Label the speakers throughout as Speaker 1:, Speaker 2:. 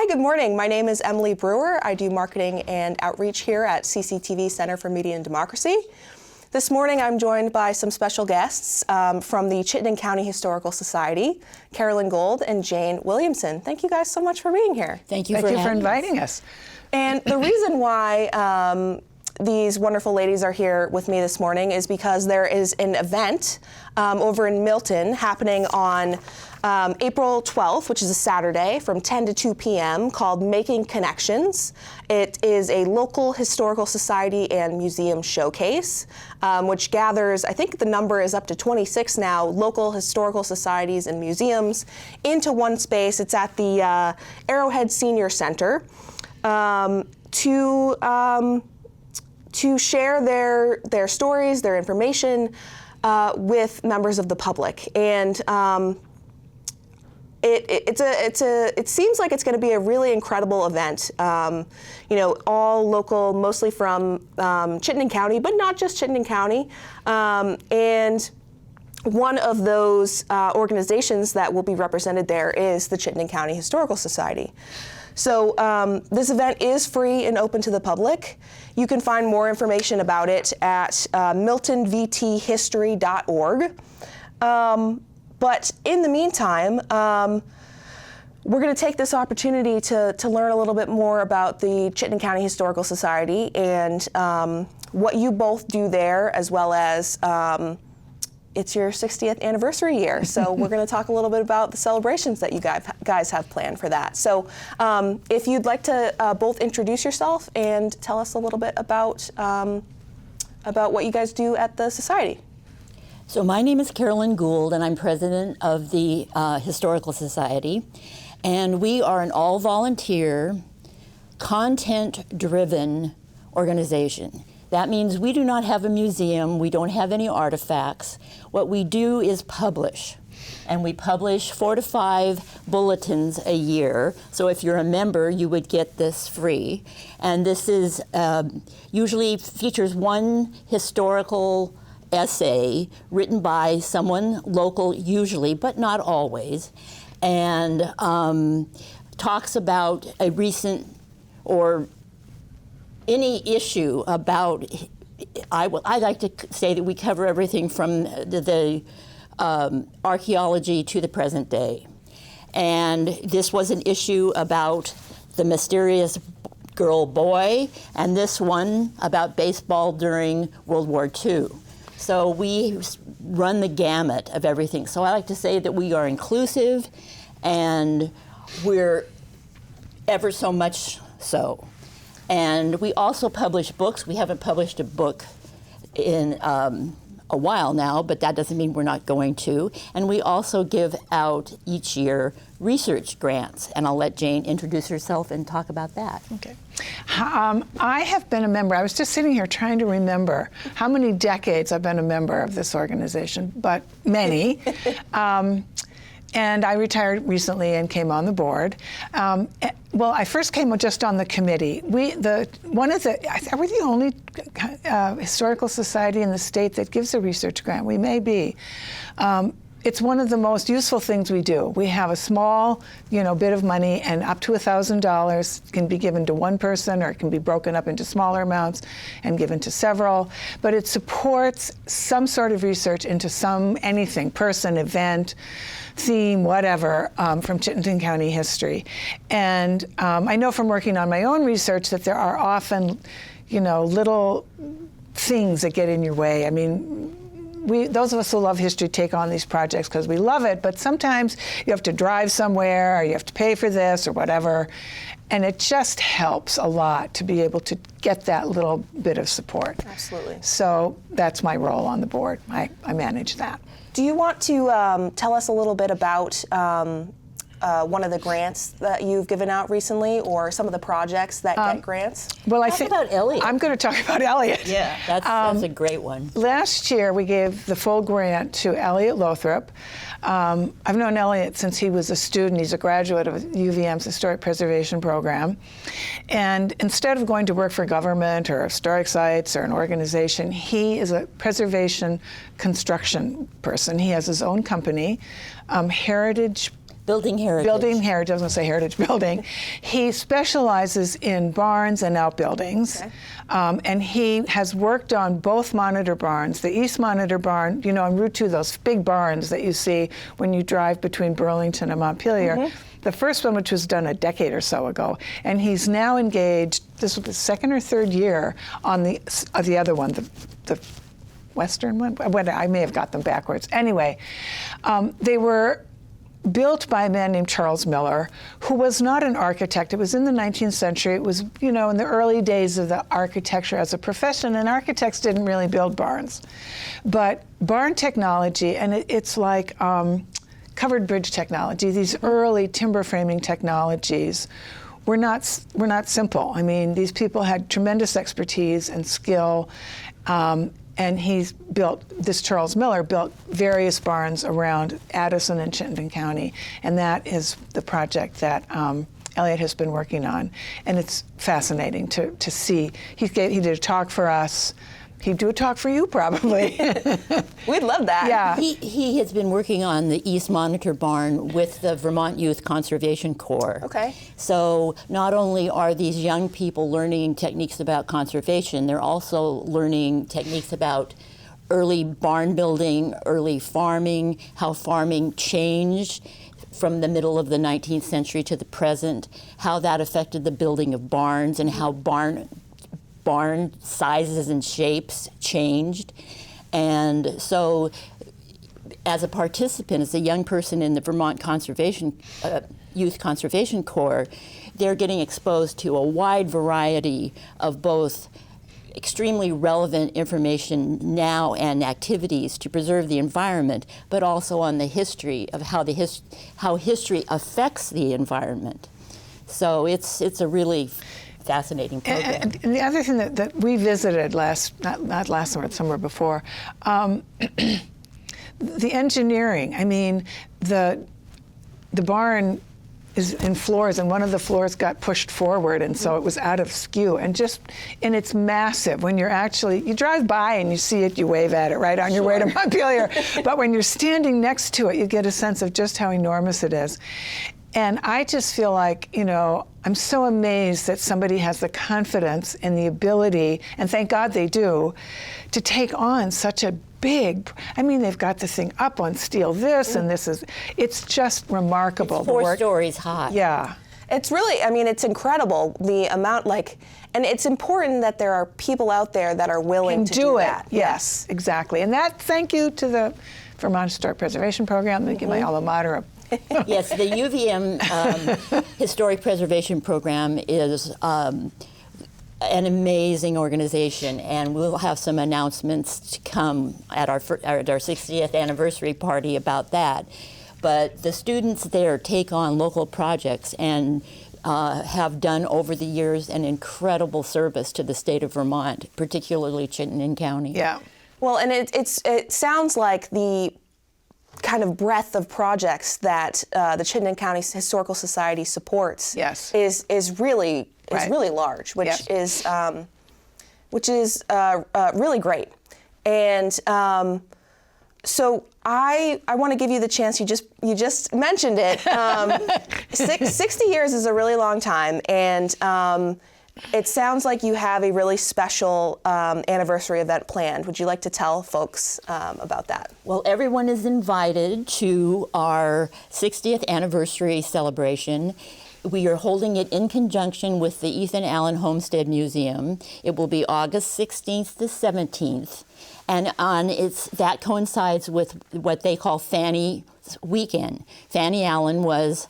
Speaker 1: Hi, good morning. My name is Emily Brewer. I do marketing and outreach here at CCTV Center for Media and Democracy. This morning I'm joined by some special guests from the Chittenden County Historical Society, Carolyn Gould and Jane Williamson. Thank you guys so much for being here.
Speaker 2: Thank you for inviting us.
Speaker 1: And the reason why these wonderful ladies are here with me this morning is because there is an event over in Milton happening on April 12th, which is a Saturday, from 10 to 2 p.m. called Making Connections. It is a local historical society and museum showcase, which gathers, I think the number is up to 26 now, local historical societies and museums into one space. It's at the Arrowhead Senior Center to share their stories, their information with members of the public. And it seems like it's going to be a really incredible event. All local, mostly from Chittenden County, but not just Chittenden County. And one of those organizations that will be represented there is the Chittenden County Historical Society. So this event is free and open to the public. You can find more information about it at miltonvthistory.org. But in the meantime, we're going to take this opportunity to learn a little bit more about the Chittenden County Historical Society and what you both do there, as well as it's your 60th anniversary year. So we're going to talk a little bit about the celebrations that you guys have planned for that. So if you'd like to both introduce yourself and tell us a little bit about what you guys do at the Society.
Speaker 2: So my name is Carolyn Gould, and I'm president of the Historical Society. And we are an all-volunteer, content-driven organization. That means we do not have a museum, we don't have any artifacts. What we do is publish. And we publish 4 to 5 bulletins a year. So if you're a member, you would get this free. And this is usually features one historical essay written by someone local usually, but not always, and talks about a recent or any issue about, I like to say that we cover everything from the archaeology to the present day. And this was an issue about the mysterious girl boy, and this one about baseball during World War II. So we run the gamut of everything. So I like to say that we are inclusive, and we're ever so much so. And we also publish books. We haven't published a book in a while now, but that doesn't mean we're not going to. And we also give out each year research grants. And I'll let Jane introduce herself and talk about that.
Speaker 3: Okay. I have been a member. I was just sitting here trying to remember how many decades I've been a member of this organization, but many. And I retired recently and came on the board. Well, I first came just on the committee. We're the only historical society in the state that gives a research grant. We may be. It's one of the most useful things we do. We have a small, bit of money, and up to $1,000 can be given to one person, or it can be broken up into smaller amounts and given to several. But it supports some sort of research into anything, person, event, theme, whatever, from Chittenden County history. And I know from working on my own research that there are often, little things that get in your way. I mean, those of us who love history take on these projects because we love it, but sometimes you have to drive somewhere, or you have to pay for this or whatever, and it just helps a lot to be able to get that little bit of support.
Speaker 1: Absolutely.
Speaker 3: So that's my role on the board. I manage that.
Speaker 1: Do you want to tell us a little bit about one of the grants that you've given out recently, or some of the projects that get grants?
Speaker 3: Well,
Speaker 2: Talk about Elliot.
Speaker 3: I'm going to talk about Elliot.
Speaker 2: Yeah, that's a great one.
Speaker 3: Last year, we gave the full grant to Elliot Lothrop. I've known Elliot since he was a student. He's a graduate of UVM's Historic Preservation Program. And instead of going to work for government or historic sites or an organization, he is a preservation construction person. He has his own company, Heritage
Speaker 2: Building heritage.
Speaker 3: Building heritage, I was going to say heritage building. He specializes in barns and outbuildings.
Speaker 1: Okay.
Speaker 3: And he has worked on both monitor barns. The East Monitor Barn, on Route 2, those big barns that you see when you drive between Burlington and Montpelier. The first one, which was done a decade or so ago. And he's now engaged, this was the second or third year, on the other one, the Western one? I may have got them backwards. Anyway, they were built by a man named Charles Miller, who was not an architect. It was in the 19th century. It was, in the early days of the architecture as a profession, and architects didn't really build barns. But barn technology, and it's like covered bridge technology, these early timber framing technologies were not simple. I mean, these people had tremendous expertise and skill. And Charles Miller built various barns around Addison and Chittenden County. And that is the project that Elliot has been working on. And it's fascinating to see. He did a talk for us. He'd do a talk for you, probably.
Speaker 1: We'd love that.
Speaker 3: Yeah.
Speaker 2: He has been working on the East Monitor Barn with the Vermont Youth Conservation Corps.
Speaker 1: Okay.
Speaker 2: So not only are these young people learning techniques about conservation, they're also learning techniques about early barn building, early farming, how farming changed from the middle of the 19th century to the present, how that affected the building of barns, and how barn sizes and shapes changed. And so as a participant, as a young person in the Vermont Youth Conservation Corps, they're getting exposed to a wide variety of both extremely relevant information now and activities to preserve the environment, but also on the history of how history affects the environment. So it's a really fascinating program.
Speaker 3: And the other thing that we visited not last summer, somewhere before, the engineering. I mean, the barn is in floors, and one of the floors got pushed forward, and so it was out of skew. And it's massive. When you drive by and you see it, you wave at it right on your way to Montpelier. But when you're standing next to it, you get a sense of just how enormous it is. And I just feel like, I'm so amazed that somebody has the confidence and the ability, and thank God they do, to take on such a they've got the thing up on steel, and it's just remarkable.
Speaker 2: It's 4 stories high.
Speaker 3: Yeah.
Speaker 1: It's really, it's incredible, the amount, and it's important that there are people out there that are willing to do that.
Speaker 3: Yes, exactly. And thank you to the Vermont Historic Preservation Program. They give my alma mater
Speaker 2: Yes, the UVM Historic Preservation Program is an amazing organization, and we'll have some announcements to come at our 60th anniversary party about that. But the students there take on local projects and have done over the years an incredible service to the state of Vermont, particularly Chittenden County.
Speaker 3: Yeah.
Speaker 1: Well, and it sounds like the kind of breadth of projects that the Chittenden County Historical Society supports is really large, which is really great. And so I want to give you the chance. You just mentioned it. 60 years is a really long time, and it sounds like you have a really special anniversary event planned. Would you like to tell folks about that?
Speaker 2: Well, everyone is invited to our 60th anniversary celebration. We are holding it in conjunction with the Allen Homestead Museum. It will be August 16th to 17th. And that coincides with what they call Fanny's Weekend. Fanny Allen was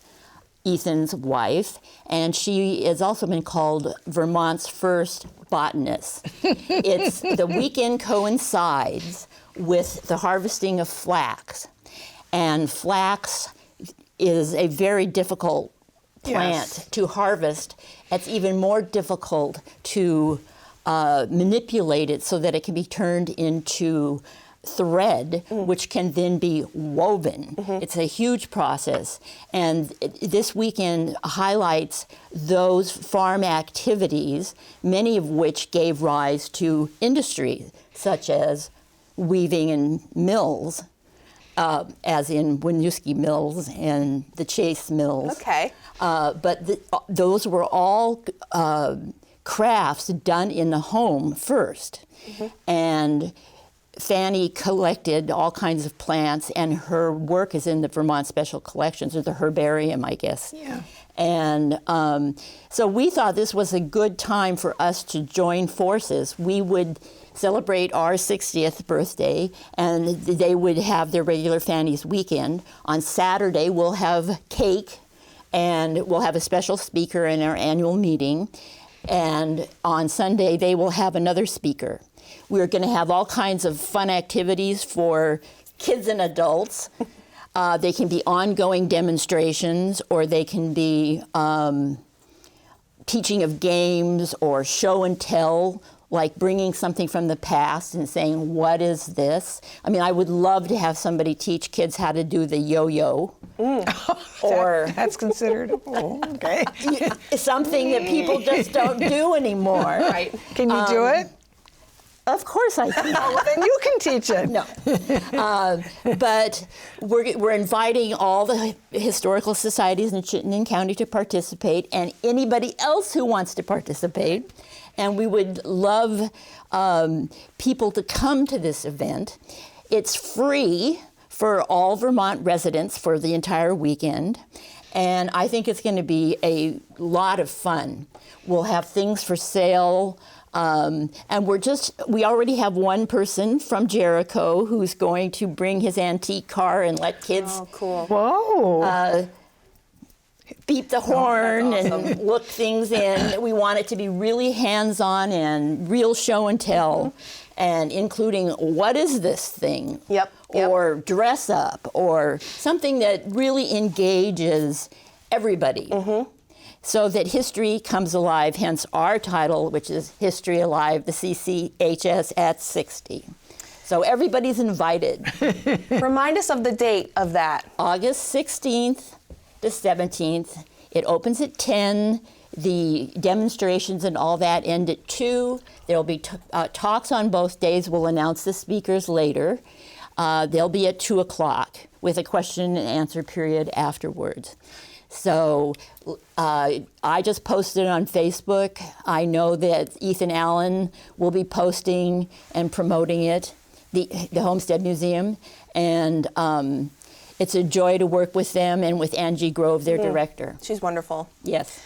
Speaker 2: Ethan's wife, and she has also been called Vermont's first botanist. The weekend coincides with the harvesting of flax, and flax is a very difficult plant to harvest. It's even more difficult to manipulate it so that it can be turned into thread, which can then be woven. It's a huge process. And this weekend highlights those farm activities, many of which gave rise to industry, such as weaving and mills. as in Winooski Mills and the Chase Mills.
Speaker 1: Okay.
Speaker 2: But those were all crafts done in the home first. And Fanny collected all kinds of plants, and her work is in the Vermont Special Collections, or the herbarium, I guess.
Speaker 3: Yeah.
Speaker 2: And so we thought this was a good time for us to join forces. We would celebrate our 60th birthday, and they would have their regular Fanny's weekend. On Saturday, we'll have cake, and we'll have a special speaker in our annual meeting. And on Sunday, they will have another speaker. We're going to have all kinds of fun activities for kids and adults. They can be ongoing demonstrations, or they can be teaching of games or show and tell, like bringing something from the past and saying, what is this? I mean, I would love to have somebody teach kids how to do the yo-yo. Or
Speaker 3: that's considered, okay.
Speaker 2: Something that people just don't do anymore.
Speaker 1: Right.
Speaker 3: Can you do it?
Speaker 2: Of course I can.
Speaker 3: Well, then you can teach it.
Speaker 2: No. But we're inviting all the historical societies in Chittenden County to participate, and anybody else who wants to participate. And we would love people to come to this event. It's free for all Vermont residents for the entire weekend. And I think it's going to be a lot of fun. We'll have things for sale. And we already have one person from Jericho who's going to bring his antique car and let kids
Speaker 3: Whoa.
Speaker 2: beep the horn and look things in. We want it to be really hands-on and real show and tell, and including what is this thing?
Speaker 1: Yep.
Speaker 2: Or dress up, or something that really engages everybody. So that history comes alive, hence our title, which is History Alive, the CCHS at 60. So everybody's invited.
Speaker 1: Remind us of the date of that.
Speaker 2: August 16th to 17th. It opens at 10. The demonstrations and all that end at 2. There will be talks on both days. We'll announce the speakers later. They'll be at 2 o'clock with a question and answer period afterwards. So I just posted on Facebook. I know that Ethan Allen will be posting and promoting it, the Homestead Museum, and it's a joy to work with them and with Angie Grove, their director.
Speaker 1: She's wonderful.
Speaker 2: Yes.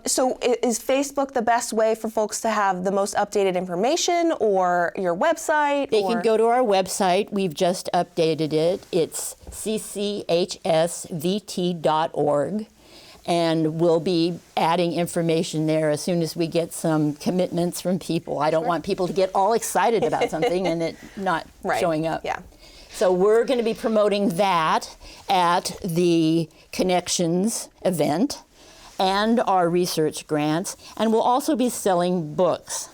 Speaker 1: So is Facebook the best way for folks to have the most updated information, or your website?
Speaker 2: They can go to our website. We've just updated it. It's cchsvt.org. And we'll be adding information there as soon as we get some commitments from people. I don't want people to get all excited about something and it not showing up.
Speaker 1: Yeah.
Speaker 2: So we're going to be promoting that at the Connections event and our research grants. And we'll also be selling books.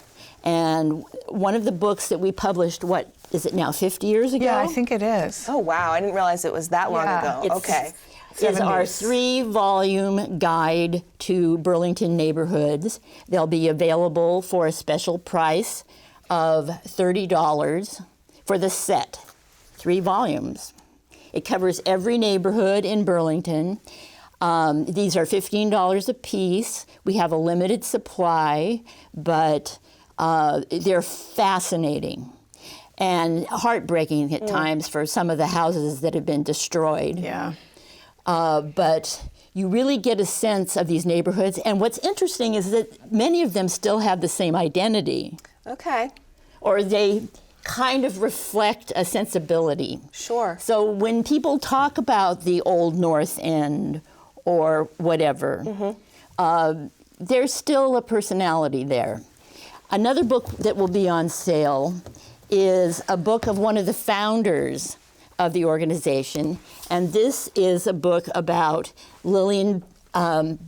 Speaker 2: And one of the books that we published, what is it now, 50 years ago?
Speaker 3: Yeah, I think it is.
Speaker 1: Oh, wow. I didn't realize it was that long ago. Okay.
Speaker 2: Is our 3-volume guide to Burlington neighborhoods. They'll be available for a special price of $30 for the set, 3 volumes. It covers every neighborhood in Burlington. These are $15 a piece. We have a limited supply, but they're fascinating and heartbreaking at times for some of the houses that have been destroyed.
Speaker 3: Yeah.
Speaker 2: But you really get a sense of these neighborhoods. And what's interesting is that many of them still have the same identity.
Speaker 1: Okay.
Speaker 2: Or they kind of reflect a sensibility.
Speaker 1: Sure.
Speaker 2: So when people talk about the old North End or whatever, there's still a personality there. Another book that will be on sale is a book of one of the founders of the organization, and this is a book about Lillian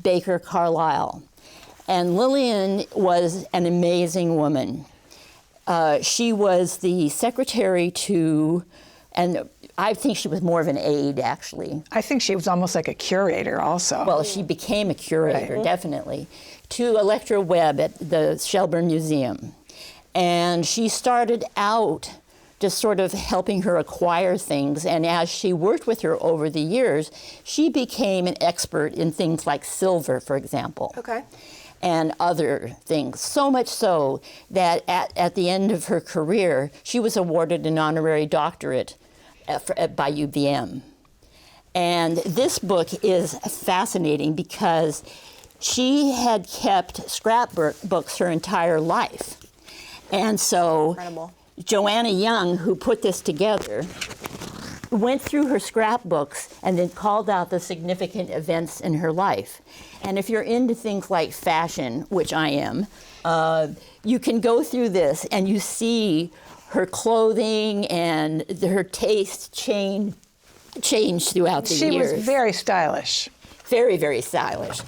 Speaker 2: Baker Carlisle. And Lillian was an amazing woman. She was the secretary to, and I think she was more of an aide, actually.
Speaker 3: I think she was almost like a curator also.
Speaker 2: Well, she became a curator, definitely, to Electra Webb at the Shelburne Museum. And she started out just sort of helping her acquire things. And as she worked with her over the years, she became an expert in things like silver, for example.
Speaker 1: Okay.
Speaker 2: And other things. So much so that at the end of her career, she was awarded an honorary doctorate by UVM. And this book is fascinating because she had kept scrapbooks her entire life. And so
Speaker 1: Incredible.
Speaker 2: Joanna Young, who put this together, went through her scrapbooks and then called out the significant events in her life. And if you're into things like fashion, which I am, you can go through this and you see her clothing and her taste change throughout the years.
Speaker 3: She was very stylish.
Speaker 2: Very, very stylish.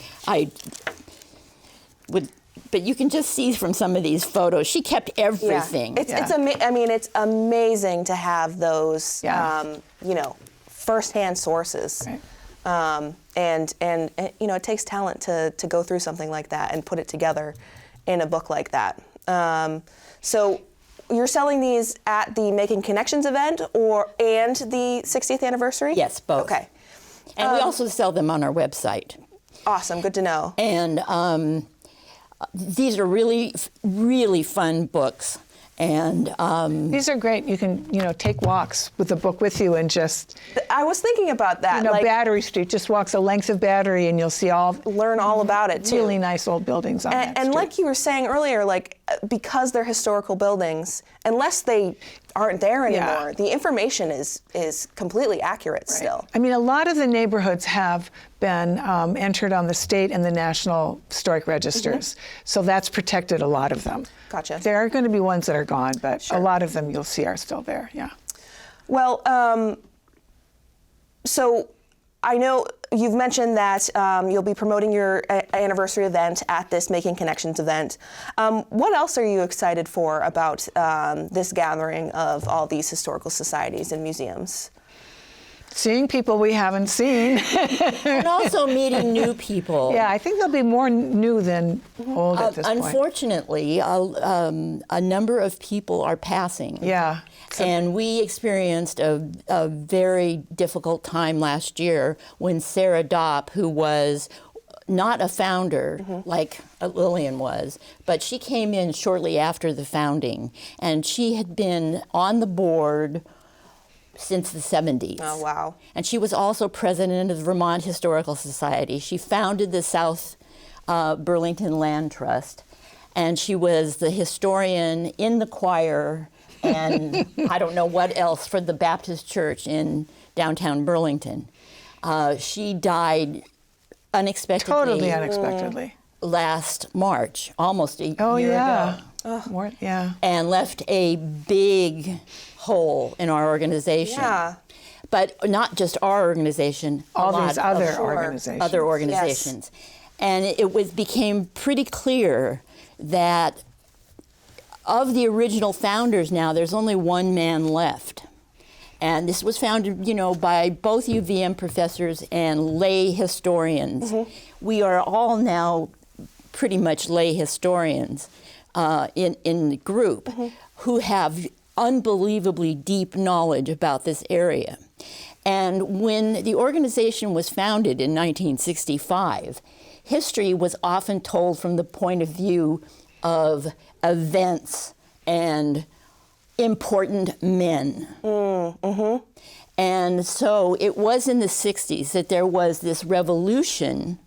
Speaker 2: But you can just see from some of these photos, she kept everything.
Speaker 1: Yeah. It's amazing to have those, firsthand sources.
Speaker 3: Right.
Speaker 1: And it takes talent to go through something like that and put it together in a book like that. So you're selling these at the Making Connections event and the 60th anniversary?
Speaker 2: Yes, both.
Speaker 1: Okay.
Speaker 2: And we also sell them on our website.
Speaker 1: Awesome, good to know.
Speaker 2: And these are really, really fun books. And
Speaker 3: these are great. You can, take walks with the book with you and just.
Speaker 1: I was thinking about that.
Speaker 3: Battery Street, just walks a length of Battery, and you'll see
Speaker 1: learn all about it too.
Speaker 3: Really nice old buildings on that street.
Speaker 1: And like you were saying earlier, because they're historical buildings, unless they aren't there anymore, the information is completely accurate still.
Speaker 3: I mean, a lot of the neighborhoods have been entered on the state and the National Historic Registers, so that's protected a lot of them.
Speaker 1: Gotcha.
Speaker 3: There are going to be ones that are gone, but a lot of them you'll see are still there, yeah.
Speaker 1: Well, so I know you've mentioned that you'll be promoting your anniversary event at this Making Connections event. What else are you excited for about this gathering of all these historical societies and museums?
Speaker 3: Seeing people we haven't seen.
Speaker 2: and also meeting new people.
Speaker 3: Yeah, I think there'll be more new than old at this point.
Speaker 2: Unfortunately, a number of people are passing.
Speaker 3: Yeah.
Speaker 2: And we experienced a very difficult time last year when Sarah Dopp, who was not a founder like Lillian was, but she came in shortly after the founding, and she had been on the board since the 70s.
Speaker 1: Oh, wow.
Speaker 2: And she was also president of the Vermont Historical Society. She founded the South Burlington Land Trust, and she was the historian in the choir and I don't know what else for the Baptist Church in downtown Burlington. She died unexpectedly.
Speaker 3: Totally unexpectedly.
Speaker 2: Last March, almost a year ago.
Speaker 3: More, yeah.
Speaker 2: And left a big hole in our organization.
Speaker 1: Yeah.
Speaker 2: But not just our organization,
Speaker 3: All
Speaker 2: a lot
Speaker 3: these other
Speaker 2: of
Speaker 3: organizations.
Speaker 2: other organizations. Yes. And it became pretty clear that of the original founders now, there's only one man left. And this was founded, by both UVM professors and lay historians. We are all now pretty much lay historians in the group who have unbelievably deep knowledge about this area. And when the organization was founded in 1965, history was often told from the point of view of events and important men. And so it was in the 60s that there was this revolution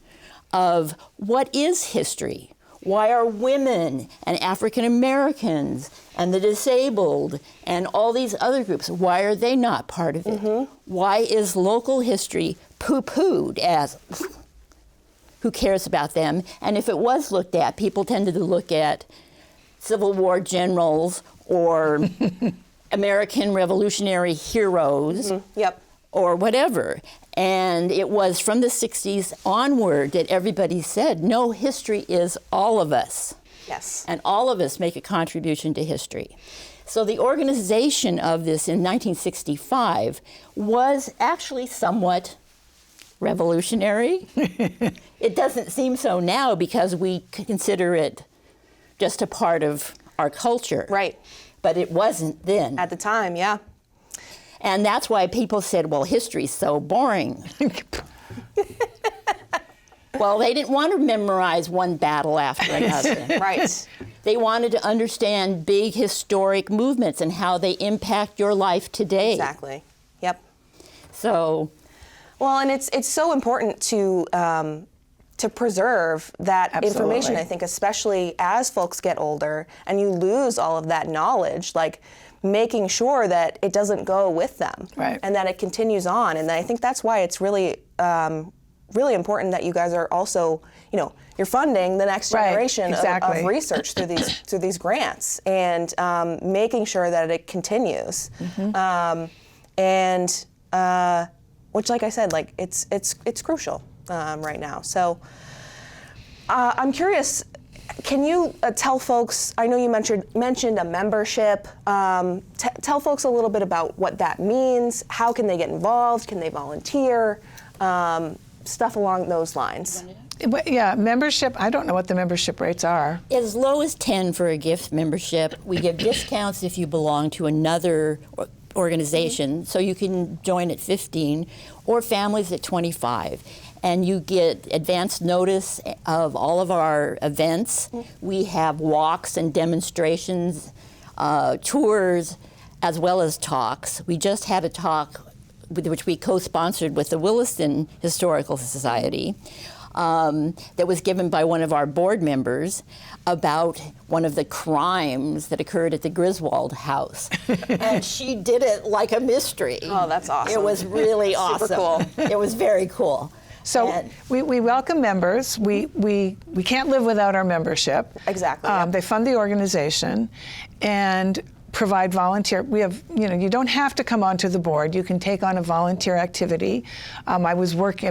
Speaker 2: of what is history? Why are women and African Americans and the disabled and all these other groups, why are they not part of it? Why is local history poo-pooed as, who cares about them? And if it was looked at, people tended to look at Civil War generals or American Revolutionary heroes or whatever. And it was from the 60s onward that everybody said, no, history is all of us.
Speaker 1: Yes.
Speaker 2: And all of us make a contribution to history. So the organization of this in 1965 was actually somewhat revolutionary. It doesn't seem so now because we consider it just a part of our culture.
Speaker 1: Right.
Speaker 2: but it wasn't then.
Speaker 1: At the time, yeah.
Speaker 2: And that's why people said, well, history's so boring. Well, they didn't want to memorize one battle after another.
Speaker 1: Right.
Speaker 2: They wanted to understand big historic movements and how they impact your life today.
Speaker 1: Exactly. Yep.
Speaker 2: So,
Speaker 1: well, and it's so important to preserve that
Speaker 3: Absolutely.
Speaker 1: information. I think, especially as folks get older and you lose all of that knowledge, like making sure that it doesn't go with them,
Speaker 3: right.
Speaker 1: and that it continues on. And I think that's why it's really really important that you guys are also, you're funding the next generation
Speaker 3: right. Exactly.
Speaker 1: of research through these grants, and making sure that it continues. And which, like I said, like it's crucial right now. So I'm curious. Can you tell folks? I know you mentioned a membership. Tell folks a little bit about what that means. How can they get involved? Can they volunteer? Stuff along those lines.
Speaker 3: Yeah, membership, I don't know what the membership rates are.
Speaker 2: as low as 10 for a gift membership. We give discounts if you belong to another organization, so you can join at 15, or families at 25. And you get advance notice of all of our events. We have walks and demonstrations, tours, as well as talks. We just had a talk which we co-sponsored with the Williamson Historical Society, that was given by one of our board members about one of the crimes that occurred at the Griswold house. And she did it like a mystery.
Speaker 1: Oh, that's awesome.
Speaker 2: It was really awesome.
Speaker 1: Super cool.
Speaker 2: It was very cool.
Speaker 3: So
Speaker 2: And
Speaker 3: we welcome members. We can't live without our membership.
Speaker 1: Exactly. Yeah.
Speaker 3: They fund the organization and provide volunteer. We have, you don't have to come onto the board. You can take on a volunteer activity. I've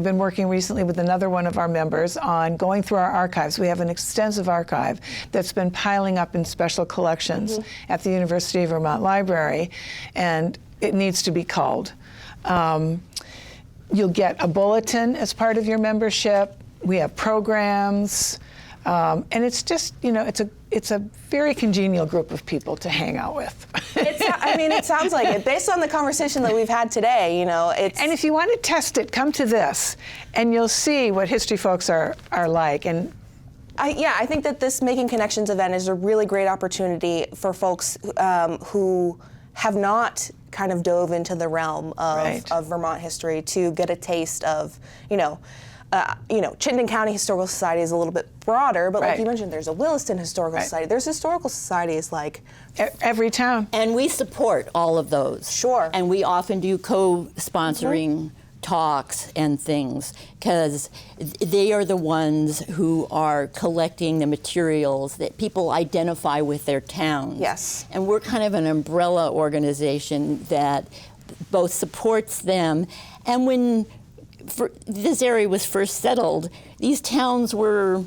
Speaker 3: been working recently with another one of our members on going through our archives. We have an extensive archive that's been piling up in special collections at the University of Vermont Library, and it needs to be culled. You'll get a bulletin as part of your membership. We have programs, and it's just, it's a very congenial group of people to hang out with.
Speaker 1: It sounds like it. Based on the conversation that we've had today, it's...
Speaker 3: And if you want to test it, come to this, and you'll see what history folks are like. And
Speaker 1: I think that this Making Connections event is a really great opportunity for folks who have not kind of dove into the realm of Vermont history to get a taste of, Chittenden County Historical Society is a little bit broader, but like you mentioned, there's a Williamson Historical Society. There's historical societies like...
Speaker 3: Every town.
Speaker 2: And we support all of those.
Speaker 1: Sure.
Speaker 2: And we often do co-sponsoring talks and things, because they are the ones who are collecting the materials that people identify with their towns.
Speaker 1: Yes.
Speaker 2: And we're kind of an umbrella organization that both supports them. And when this area was first settled, these towns were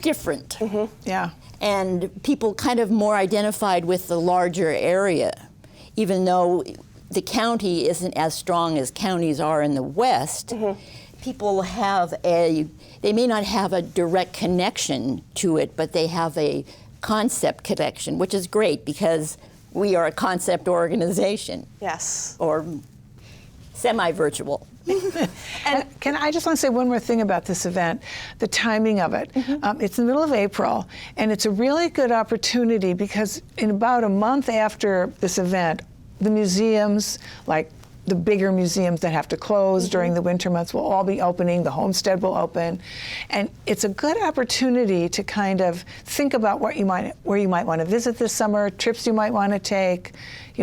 Speaker 2: different.
Speaker 3: Yeah.
Speaker 2: And people kind of more identified with the larger area, even though the county isn't as strong as counties are in the West. People they may not have a direct connection to it, but they have a concept connection, which is great because we are a concept organization.
Speaker 1: Yes.
Speaker 2: Or semi-virtual.
Speaker 3: And I just want to say one more thing about this event, the timing of it. It's in the middle of April, and it's a really good opportunity because in about a month after this event, the museums, like the bigger museums that have to close during the winter months, will all be opening. The Homestead will open, and it's a good opportunity to kind of think about where you might want to visit this summer, trips you might want to take,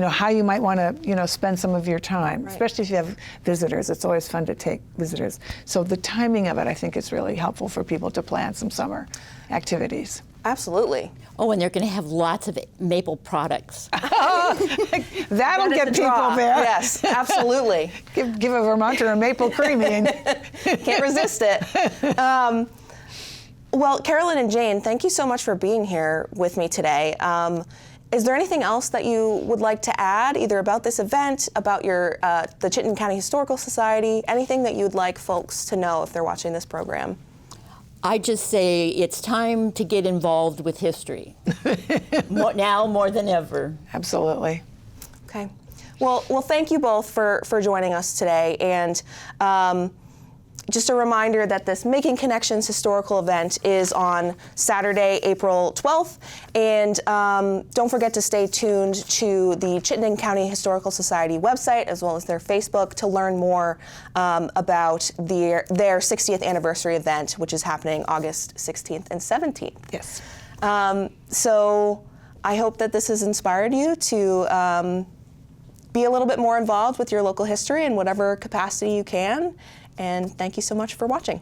Speaker 3: how you might want to spend some of your time, especially if you have visitors. It's always fun to take visitors. So the timing of it, I think, is really helpful for people to plan some summer activities.
Speaker 1: Absolutely.
Speaker 2: Oh, and they're going to have lots of maple products.
Speaker 3: That'll get people there.
Speaker 1: Yes, absolutely.
Speaker 3: Give a Vermonter a maple creamy. And
Speaker 1: can't resist it. Well, Carolyn and Jane, thank you so much for being here with me today. Is there anything else that you would like to add, either about this event, about the Chittenden County Historical Society, anything that you'd like folks to know if they're watching this program?
Speaker 2: I just say it's time to get involved with history. Now more than ever.
Speaker 3: Absolutely.
Speaker 1: Okay. Well, thank you both for joining us today. And just a reminder that this Making Connections historical event is on Saturday, April 12th. And don't forget to stay tuned to the Chittenden County Historical Society website as well as their Facebook to learn more about their 60th anniversary event, which is happening August 16th and 17th.
Speaker 3: Yes.
Speaker 1: So I hope that this has inspired you to be a little bit more involved with your local history in whatever capacity you can. And thank you so much for watching.